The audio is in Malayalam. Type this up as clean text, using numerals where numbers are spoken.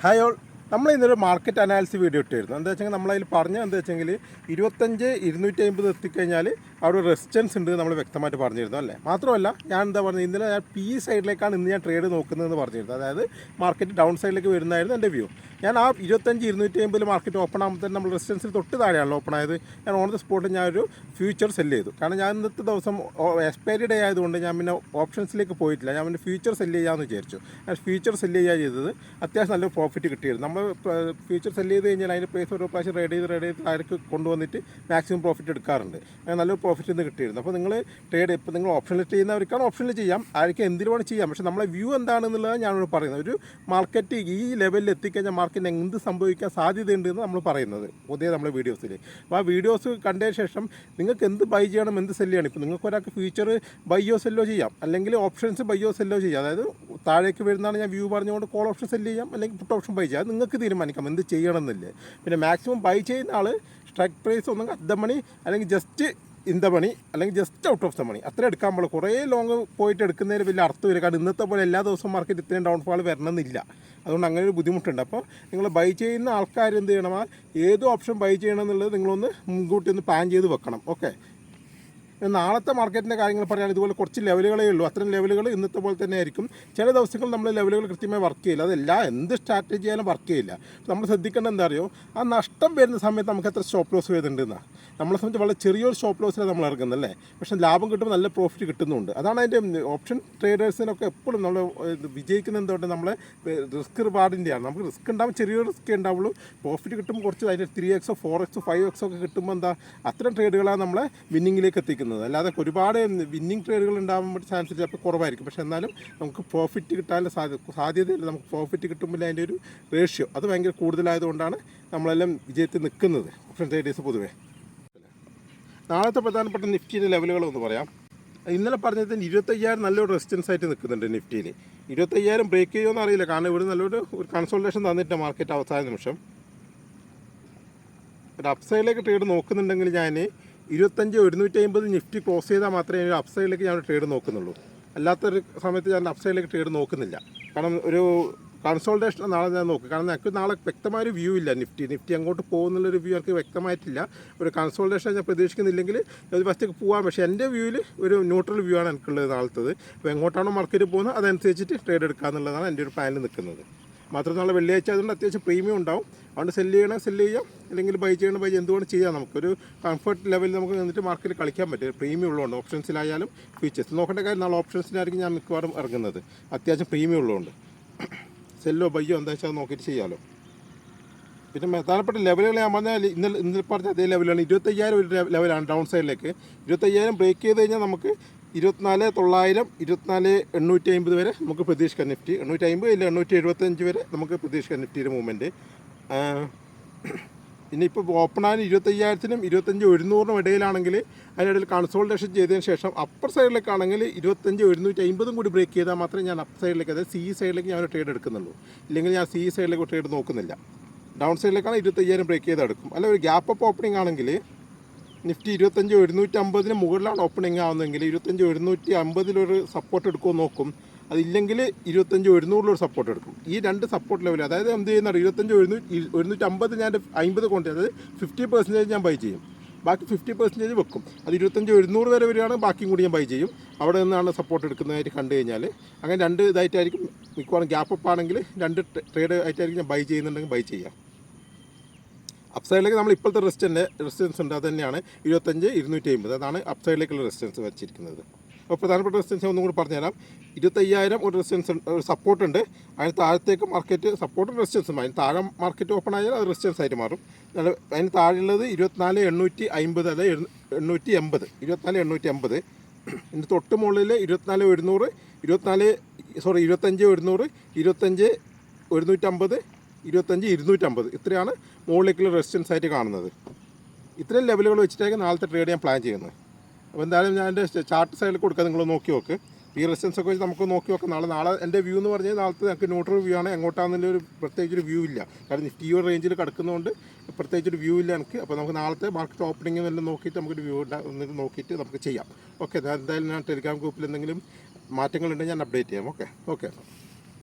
Hi all. നമ്മൾ ഇന്നൊരു മാർക്കറ്റ് അനാലിസിസ് വീഡിയോ ഇട്ടായിരുന്നു. എന്താ വെച്ചാൽ നമ്മളതിൽ പറഞ്ഞത് എന്താ വെച്ചെങ്കിൽ 25,250 എത്തിക്കഴിഞ്ഞാൽ അവിടെ ഒരു റെസിസ്റ്റൻസ് ഉണ്ട് നമ്മൾ വ്യക്തമായിട്ട് പറഞ്ഞിരുന്നു അല്ലേ. മാത്രമല്ല ഞാൻ എന്താ പറഞ്ഞത്, ഇന്നലെ ഞാൻ പി സൈഡിലേക്കാണ് ഇന്ന് ഞാൻ ട്രേഡ് നോക്കുന്നതെന്ന് പറഞ്ഞിരുന്നു. അതായത് മാർക്കറ്റ് ഡൗൺ സൈഡിലേക്ക് വരുന്നതായിരുന്നു എൻ്റെ വ്യൂ. ഞാൻ ആ 25,250 മാർക്കറ്റ് ഓപ്പൺ ആകുമ്പോൾ തന്നെ നമ്മൾ റെസിസ്റ്റൻസിൽ തൊട്ട് താഴെയാണല്ലോ ഓപ്പൺ ആയത്. ഞാൻ ഓൺ ദ സ്പോട്ട് ഞാനൊരു ഫ്യൂച്ചർ സെല്ല് ചെയ്തു. കാരണം ഞാൻ ഇന്നത്തെ ദിവസം എക്സ്പയറി ഡേ ആയതുകൊണ്ട് ഞാൻ പിന്നെ ഓപ്ഷൻസിലേക്ക് പോയിട്ടില്ല. ഞാൻ പിന്നെ ഫ്യൂച്ചർ സെല്ല് ചെയ്യാമെന്ന് വിചാരിച്ചു. ഞാൻ ഫ്യൂച്ചർ സെല്ല് ചെയ്യുക ചെയ്തത്. അത്യാവശ്യം നല്ലൊരു പ്രോഫിറ്റ് കിട്ടിയിരുന്നു. നമ്മൾ ഫ്യൂച്ചർ സെല്ല് ചെയ്ത് കഴിഞ്ഞാൽ അതിൻ്റെ പ്രൈസ് ഓരോ പ്രാവശ്യം റെഡി ചെയ്ത് ആർക്ക് കൊണ്ടുവന്നിട്ട് മാക്സിമം പ്രോഫിറ്റ് എടുക്കാറുണ്ട്. അങ്ങനെ നല്ലൊരു പ്രോഫിറ്റ് ഇന്ന് കിട്ടിയിരുന്നു. അപ്പോൾ നിങ്ങൾ ട്രേഡ് ഇപ്പോൾ നിങ്ങൾ ഓപ്ഷനിൽ ചെയ്യുന്നവർക്കാണ് ഓപ്ഷനിൽ ചെയ്യാം, ആർക്ക് എന്തിനു വേണം ചെയ്യാം. പക്ഷേ നമ്മളെ വ്യൂ എന്താണെന്നുള്ളത് ഞാനോട് പറയുന്നത്. ഒരു മാർക്കറ്റ് ഈ ലെവലിൽ എത്തിക്കഴിഞ്ഞാൽ മാർക്കറ്റിന് എന്ത് സംഭവിക്കാൻ സാധ്യതയുണ്ട് എന്ന് നമ്മൾ പറയുന്നത് പുതിയ നമ്മുടെ വീഡിയോസിൽ. അപ്പോൾ ആ വീഡിയോസ് കണ്ടതിന് ശേഷം നിങ്ങൾക്ക് എന്ത് ബൈ ചെയ്യണം, എന്ത് സെല്ല് ചെയ്യണം. ഇപ്പോൾ നിങ്ങൾക്ക് ഒരാൾക്ക് ഫ്യൂച്ചർ ബൈയോ സെല്ലോ ചെയ്യാം, അല്ലെങ്കിൽ ഓപ്ഷൻസ് ബൈയോ സെല്ലോ ചെയ്യാം. അതായത് താഴേക്ക് വരുന്നതാണ് ഞാൻ വ്യൂ പറഞ്ഞുകൊണ്ട് കോൾ ഓപ്ഷൻ സെല്ല് ചെയ്യാം, അല്ലെങ്കിൽ പുട്ട് ഓപ്ഷൻ ബൈ ചെയ്യാം. അത് നിങ്ങൾക്ക് തീരുമാനിക്കാം എന്ത് ചെയ്യണം എന്നില്ലേ. പിന്നെ മാക്സിമം ബൈ ചെയ്യുന്ന ആൾ സ്ട്രൈക്ക് പ്രൈസ് ഒന്നും അറ്റ് ദ മണി, അല്ലെങ്കിൽ ജസ്റ്റ് ഇൻ ദ മണി, അല്ലെങ്കിൽ just out of the money അത്ര എടുക്കാൻ പാടില്ല. കുറേ ലോങ് പോയിട്ട് എടുക്കുന്നതിന് വലിയ അർത്ഥമില്ല. കാരണം ഇന്നത്തെ പോലെ എല്ലാ ദിവസവും മാർക്കറ്റ് ഇത്രയും ഡൗൺഫാൾ വരണമെന്നില്ല. അതുകൊണ്ട് അങ്ങനെ ഒരു ബുദ്ധിമുട്ടുണ്ട്. അപ്പോൾ നിങ്ങൾ ബൈ ചെയ്യുന്ന ആൾക്കാർ എന്ത് ചെയ്യണം, ഏത് ഓപ്ഷൻ ബൈ ചെയ്യണം എന്നുള്ളത് നിങ്ങളൊന്ന് മുൻകൂട്ടി ഒന്ന് പ്ലാൻ ചെയ്ത് വെക്കണം. ഓക്കെ, നാളത്തെ മാർക്കറ്റിൻ്റെ കാര്യങ്ങൾ പറഞ്ഞാൽ ഇതുപോലെ കുറച്ച് ലെവലുകളേ ഉള്ളൂ. അത്തരം ലെവലുകൾ ഇന്നത്തെ പോലെ തന്നെ ആയിരിക്കും. ചില ദിവസങ്ങൾ നമ്മൾ ലെവലുകൾ കൃത്യമായി വർക്ക് ചെയ്യില്ല. അതെല്ലാം എന്ത് സ്ട്രാറ്റജി ആയാലും വർക്ക് ചെയ്യില്ല. നമ്മൾ ശ്രദ്ധിക്കേണ്ടത് എന്താ അറിയോ, ആ നഷ്ടം വരുന്ന സമയത്ത് നമുക്ക് എത്ര സ്റ്റോപ്പ് ലോസ് വരുന്നുണ്ടെന്നാണ്. നമ്മളെ സംബന്ധിച്ച് വളരെ ചെറിയൊരു സ്റ്റോപ്പ് ലോസിലാണ് നമ്മൾ ഇറങ്ങുന്നത് അല്ലേ. പക്ഷേ ലാഭം കിട്ടുമ്പോൾ നല്ല പ്രോഫിറ്റ് കിട്ടുന്നുണ്ട്. അതാണ് അതിൻ്റെ ഓപ്ഷൻ ട്രേഡേഴ്സിനൊക്കെ എപ്പോഴും നമ്മൾ വിജയിക്കുന്ന എന്തുകൊണ്ട് നമ്മളെ റിസ്ക് റിവാർഡിൻ്റെയാണ്. നമുക്ക് റിസ്ക് ഉണ്ടാകുമ്പോൾ ചെറിയൊരു റിസ്കേ ഉണ്ടാവുള്ളൂ. പ്രോഫിറ്റ് കിട്ടുമ്പോൾ കുറച്ച് അതിൻ്റെ 3x 4x 5x ഒക്കെ കിട്ടുമ്പോൾ എന്താ അത്തരം ട്രേഡുകളാണ് നമ്മളെ വിന്നിങ്ങിലേക്ക് എത്തിക്കുന്നത്. അല്ലാതെ ഒരുപാട് വിന്നിങ് ട്രേഡുകൾ ഉണ്ടാകുമ്പോൾ ചാൻസ് ചിലപ്പോൾ കുറവായിരിക്കും. പക്ഷേ എന്നാലും നമുക്ക് പ്രോഫിറ്റ് കിട്ടാനുള്ള സാധ്യതയില്ല. നമുക്ക് പ്രോഫിറ്റ് കിട്ടുമ്പോൾ അതിൻ്റെ ഒരു റേഷ്യോ അത് ഭയങ്കര കൂടുതലായതുകൊണ്ടാണ് നമ്മളെല്ലാം വിജയത്തിൽ നിൽക്കുന്നത് ഓപ്ഷൻ ട്രേഡേഴ്സ് പൊതുവേ. നാളത്തെ പ്രധാനപ്പെട്ട നിഫ്റ്റിയുടെ ലെവലുകളൊന്ന് പറയാം. ഇന്നലെ പറഞ്ഞതിന് 25,000 നല്ലൊരു റെസിസ്റ്റൻസ് ആയിട്ട് നിൽക്കുന്നുണ്ട് നിഫ്റ്റിയിൽ. 25,000 ബ്രേക്ക് ചെയ്യുമെന്ന് അറിയില്ല. കാരണം ഇവിടെ നല്ലൊരു കൺസോൾട്ടേഷൻ തന്നിട്ട് മാർക്കറ്റ് അവസാന നിമിഷം ഒരു അപ്സൈഡിലേക്ക് ട്രേഡ് നോക്കുന്നുണ്ടെങ്കിൽ ഞാൻ 25,150 നിഫ്റ്റി ക്ലോസ് ചെയ്താൽ മാത്രമേ ഒരു അപ്സൈഡിലേക്ക് ഞാൻ ട്രേഡ് നോക്കുന്നുള്ളൂ. അല്ലാത്തൊരു സമയത്ത് ഞാൻ അപ്സൈഡിലേക്ക് ട്രേഡ് നോക്കുന്നില്ല. കാരണം ഒരു കൺസോൾട്ടേഷൻ നാളെ ഞാൻ നോക്കും. കാരണം എനിക്ക് നാളെ വ്യക്തമായൊരു വ്യൂ ഇല്ല. നിഫ്റ്റി അങ്ങോട്ട് പോകുന്നുള്ളൊരു വ്യൂ എനിക്ക് വ്യക്തമായിട്ടില്ല. ഒരു കൺസോൾട്ടേഷൻ ഞാൻ പ്രതീക്ഷിക്കുന്നില്ലെങ്കിൽ അത് ഫസ്റ്റേക്ക് പോകാം. പക്ഷേ എൻ്റെ വ്യൂവിൽ ഒരു ന്യൂട്രൽ വ്യൂ ആണ് എനിക്കുള്ളത് നാളത്തത്. അപ്പോൾ എങ്ങോട്ടാണോ മാർക്കറ്റ് പോകുന്നത് അതനുസരിച്ചിട്ട് ട്രേഡ് എടുക്കുക എന്നുള്ളതാണ് എൻ്റെ ഒരു പ്ലാനിൽ നിൽക്കുന്നത്. മാത്രം നാളെ വെള്ളിയാഴ്ച അതുകൊണ്ട് അത്യാവശ്യം പ്രീമിയം ഉണ്ടാവും. അതുകൊണ്ട് സെല്ല് ചെയ്യണം സെല്ല് ചെയ്യാം, അല്ലെങ്കിൽ ബൈ ചെയ്യണം ബൈ എന്തുകൊണ്ട് ചെയ്യാം. നമുക്കൊരു കംഫർട്ട് ലെവലിൽ നമുക്ക് നിന്നിട്ട് മാർക്കറ്റിൽ കളിക്കാൻ പറ്റും. പ്രീമിയം ഉള്ളതുകൊണ്ട് ഓപ്ഷൻസിലായാലും ഫീച്ചേഴ്സ് നോക്കേണ്ട കാര്യം. നാളെ ഓപ്ഷൻസിലായിരിക്കും ഞാൻ മിക്കവാറും ഇറങ്ങുന്നത്. അത്യാവശ്യം പ്രീമിയം ഉള്ളതുകൊണ്ട് സെല്ലോ ബയ്യോ എന്താ വെച്ചാൽ നോക്കിയിട്ട് ചെയ്യാമല്ലോ. പിന്നെ പ്രധാനപ്പെട്ട ലെവലുകൾ ഞാൻ പറഞ്ഞാൽ ഇന്നലെ പറഞ്ഞ അതേ ലെവലാണ്. 25,000 ഒരു ലെവലാണ് ഡൗൺ സൈഡിലേക്ക്. 25,000 ബ്രേക്ക് ചെയ്ത് കഴിഞ്ഞാൽ നമുക്ക് 24,900 24,850 വരെ നമുക്ക് പ്രതീക്ഷിക്കാം. നിഫ്റ്റി 850 ഇല്ല 875 വരെ നമുക്ക് പ്രതീക്ഷിക്കാം നിഫ്റ്റിയുടെ മൂവ്മെൻറ്റ്. പിന്നെ ഇപ്പോൾ ഓപ്പണായ 25,000-നും 25,100-നും ഇടയിലാണെങ്കിൽ അതിനിടയിൽ കൺസോൾട്ടേഷൻ ചെയ്തതിന് ശേഷം അപ്പർ സൈഡിലേക്കാണെങ്കിൽ 25,150 കൂടി ബ്രേക്ക് ചെയ്താൽ മാത്രമേ ഞാൻ അപ്പ് സൈഡിലേക്ക്, അതായത് സി സൈഡിലേക്ക് ഞാൻ ഒരു ട്രേഡ് എടുക്കുന്നുള്ളൂ. ഇല്ലെങ്കിൽ ഞാൻ സി സൈഡിലേക്ക് ട്രേഡ് നോക്കുന്നില്ല. ഡൗൺ സൈഡിലേക്കാണ് 25,000 ബ്രേക്ക് ചെയ്ത് എടുക്കും. അല്ല ഒരു ഗ്യാപ്പ് അപ്പ് ഓപ്പണിംഗ് ആണെങ്കിൽ നിഫ്റ്റി 25,150-ന് മുകളിലാണ് ഓപ്പണിംഗ് ആവുന്നതെങ്കിൽ 25,150-ലൊരു സപ്പോർട്ട് എടുക്കുമോ നോക്കും. അതില്ലെങ്കിൽ 25,100-ലൊരു സപ്പോർട്ട് എടുക്കും. ഈ രണ്ട് സപ്പോർട്ട് ലെവൽ, അതായത് എന്ത് ചെയ്യുന്നത് 25,150 ഞാൻ 50 കൊണ്ട്, അതായത് 50% ഞാൻ ബൈ ചെയ്യും. ബാക്കി 50% വെക്കും. അത് 25,100 വരെ വരികയാണ്, ബാക്കിയും കൂടി ഞാൻ ബൈ ചെയ്യും. അവിടെ നിന്നാണ് സപ്പോർട്ട് എടുക്കുന്നതായിട്ട് കണ്ടു കഴിഞ്ഞാൽ അങ്ങനെ രണ്ട് ഇതായിട്ടായിരിക്കും മിക്കവാറും. ഗ്യാപ്പ് അപ്പ് ആണെങ്കിൽ രണ്ട് ട്രേഡ് ആയിട്ടായിരിക്കും ഞാൻ ബൈ ചെയ്യുന്നുണ്ടെങ്കിൽ ബൈ ചെയ്യാം. അപ്സൈഡിലേക്ക് നമ്മൾ ഇപ്പോഴത്തെ റെസിസ്റ്റൻസ് ഉണ്ട്, അത് തന്നെയാണ് 25,250. അതാണ് അപ്സൈഡിലേക്കുള്ള റെസിസ്റ്റൻസ് വച്ചിരിക്കുന്നത്. അപ്പോൾ പ്രധാനപ്പെട്ട റെസിസ്റ്റൻസ് ഒന്നും കൂടി പറഞ്ഞുതരാം. 25,000 ഒരു റെസിസ്റ്റൻസ്, ഒരു സപ്പോർട്ട് ഉണ്ട്. അതിന് താഴത്തേക്ക് മാർക്കറ്റ് സപ്പോർട്ടും റെസിസ്റ്റൻസും. അതിന് താഴെ മാർക്കറ്റ് ഓപ്പൺ ആയാൽ അത് റെസിസ്റ്റൻസ് ആയിട്ട് മാറും. അതിന് താഴെയുള്ളത് 24,850 അല്ലെ 880, 24,850. ഇതിന് തൊട്ട് മുകളിൽ 24,100, 25,100, 25,150, 25,250 ഇത്രയാണ് മുകളിലേക്കുള്ള റെസിസ്റ്റൻസ് ആയിട്ട് കാണുന്നത്. ഇത്രയും ലെവലുകൾ വെച്ചിട്ടായിരിക്കും നാളത്തെ ട്രേഡ് ഞാൻ പ്ലാൻ ചെയ്യുന്നത്. അപ്പോൾ എന്തായാലും ഞാൻ എൻ്റെ ചാർട്ട് സൈഡിൽ കൊടുക്കാം, നിങ്ങൾ നോക്കി നോക്ക്. ഈ റെസിസ്റ്റൻസ് ഒക്കെ വെച്ച് നമുക്ക് നോക്കി നോക്കാം. നാളെ എൻ്റെ വ്യൂ എന്ന് പറഞ്ഞാൽ നാളത്തെ ഞങ്ങൾക്ക് ന്യൂട്രൽ വ്യൂ ആണ്. എങ്ങോട്ടാണെന്നുള്ളൊരു പ്രത്യേകിച്ചൊരു വ്യൂ ഇല്ല. കാരണം നിഫ്റ്റി ഈ റേഞ്ചിൽ കിടക്കുന്നതുകൊണ്ട് പ്രത്യേകിച്ചൊരു വ്യൂ ഇല്ല എനിക്ക്. അപ്പോൾ നമുക്ക് നാളത്തെ മാർക്കറ്റ് ഓപ്പണിംഗ് എന്നെല്ലാം നോക്കിയിട്ട് നമുക്കൊരു വ്യൂ എന്നിട്ട് നോക്കിയിട്ട് നമുക്ക് ചെയ്യാം. ഓക്കെ, എന്തായാലും ഞാൻ ടെലിഗ്രാം ഗ്രൂപ്പിൽ എന്തെങ്കിലും മാറ്റങ്ങളുണ്ടെങ്കിൽ ഞാൻ അപ്ഡേറ്റ് ചെയ്യാം. ഓക്കെ.